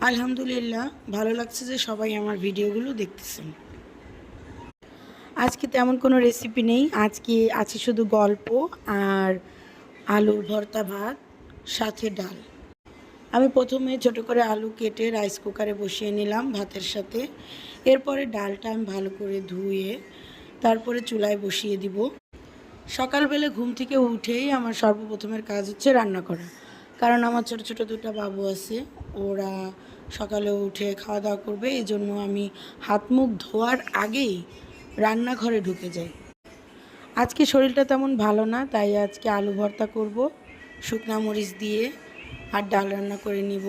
আলহামদুলিল্লাহ, ভালো লাগছে যে সবাই আমার ভিডিওগুলো দেখতেছেন। আজকে তেমন কোনো রেসিপি নেই, আজকে আছে শুধু গল্প আর আলুর ভর্তা ভাত সাথে ডাল। আমি প্রথমে ছোট করে আলু কেটে রাইস কুকারে বসিয়ে নিলাম ভাতের সাথে। এরপরে ডালটা আমি ভালো করে ধুয়ে তারপরে চুলায় বসিয়ে দিব। সকালবেলা ঘুম থেকে উঠেই আমার সর্বপ্রথমের কাজ হচ্ছে রান্না করা, কারণ আমার ছোট ছোট দুটো বাবু আছে, ওরা সকালে উঠে খাওয়া দাওয়া করবে, এই জন্য আমি হাত মুখ ধোয়ার আগেই রান্নাঘরে ঢুকে যাই। আজকে শরীরটা তেমন ভালো না, তাই আজকে আলু ভর্তা করব শুকনা মরিচ দিয়ে, আর ডাল রান্না করে নিব।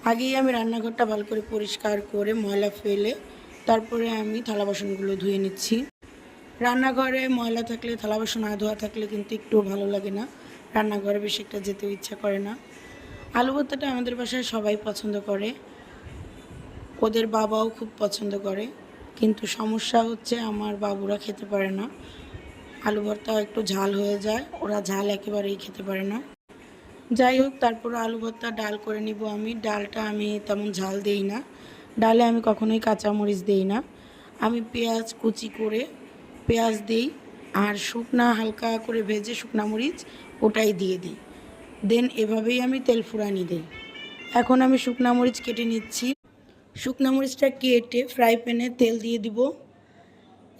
আগেই আমি রান্নাঘরটা ভালো করে পরিষ্কার করে ময়লা ফেলে তারপরে আমি থালা বাসনগুলো ধুয়ে নিচ্ছি। রান্নাঘরে ময়লা থাকলে, থালা বাসন না ধোয়া থাকলে কিন্তু একটুও ভালো লাগে না, রান্নাঘরে বেশি একটা যেতেও ইচ্ছা করে না। আলু ভর্তাটা আমাদের বাসায় সবাই পছন্দ করে, ওদের বাবাও খুব পছন্দ করে, কিন্তু সমস্যা হচ্ছে আমার বাবুরা খেতে পারে না। আলু ভর্তা একটু ঝাল হয়ে যায়, ওরা ঝাল একেবারেই খেতে পারে না। যাই হোক, তারপর আলু ভর্তা ডাল করে নিব। আমি ডালটা আমি তেমন ঝাল দেই না, ডালে আমি কখনোই কাঁচামরিচ দেই না। আমি পেঁয়াজ কুচি করে পেঁয়াজ দিই, আর শুকনা হালকা করে ভেজে শুকনা মরিচ ওটাই দিয়ে দিই, দেন এভাবেই আমি তেল ফুরানি দিই। এখন আমি শুকনা মরিচ কেটে নিচ্ছি। শুকনা মরিচটা কেটে ফ্রাই প্যানে তেল দিয়ে দিব।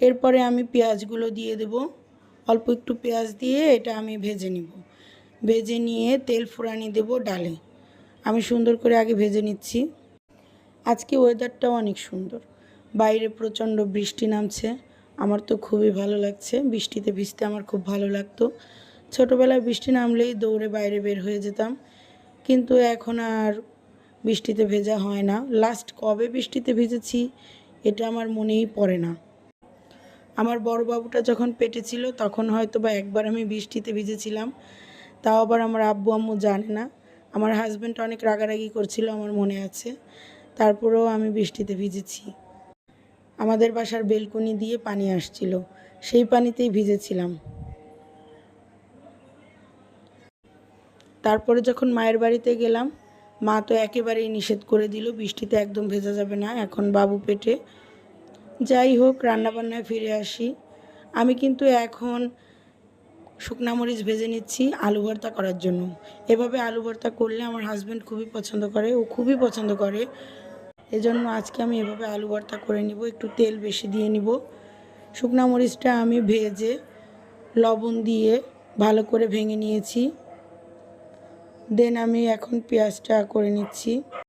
এরপরে আমি পেঁয়াজগুলো দিয়ে দেব, অল্প একটু পেঁয়াজ দিয়ে এটা আমি ভেজে নিব। ভেজে নিয়ে তেল ফুরানি দেব ডালে। আমি সুন্দর করে আগে ভেজে নিচ্ছি। আজকে ওয়েদারটাও অনেক সুন্দর, বাইরে প্রচণ্ড বৃষ্টি নামছে, আমার তো খুবই ভালো লাগছে। বৃষ্টিতে ভিজতে আমার খুব ভালো লাগতো। ছোটোবেলায় বৃষ্টি নামলেই দৌড়ে বাইরে বের হয়ে যেতাম, কিন্তু এখন আর বৃষ্টিতে ভেজা হয় না। লাস্ট কবে বৃষ্টিতে ভিজেছি এটা আমার মনেই পড়ে না। আমার বড় বাবুটা যখন পেটে ছিল তখন হয়তো বা একবার আমি বৃষ্টিতে ভিজেছিলাম, তাও আবার আমার আব্বু আম্মু জানে না। আমার হাজব্যান্ড অনেক রাগারাগি করছিল, আমার মনে আছে, তারপরেও আমি বৃষ্টিতে ভিজেছি। আমাদের বাসার বেলকনি দিয়ে পানি আসছিল, সেই পানিতেই ভিজেছিলাম। তারপরে যখন মায়ের বাড়িতে গেলাম, মা তো একেবারেই নিষেধ করে দিল, বৃষ্টিতে একদম ভেজা যাবে না, এখন বাবু পেটে। যাই হোক, রান্নাবান্নায় ফিরে আসি। আমি কিন্তু এখন শুকনা মরিচ ভেজে নিচ্ছি আলু ভর্তা করার জন্য। এভাবে আলু ভর্তা করলে আমার হাজব্যান্ড খুবই পছন্দ করে, ও খুবই পছন্দ করে, এজন্য আজকে আমি এভাবে আলু ভর্তা করে নিব। একটু তেল বেশি দিয়ে নিব। শুকনা মরিচটা আমি ভেজে লবণ দিয়ে ভালো করে ভেঙে নিয়েছি। দেন আমি এখন পেঁয়াজটা করে নিচ্ছি।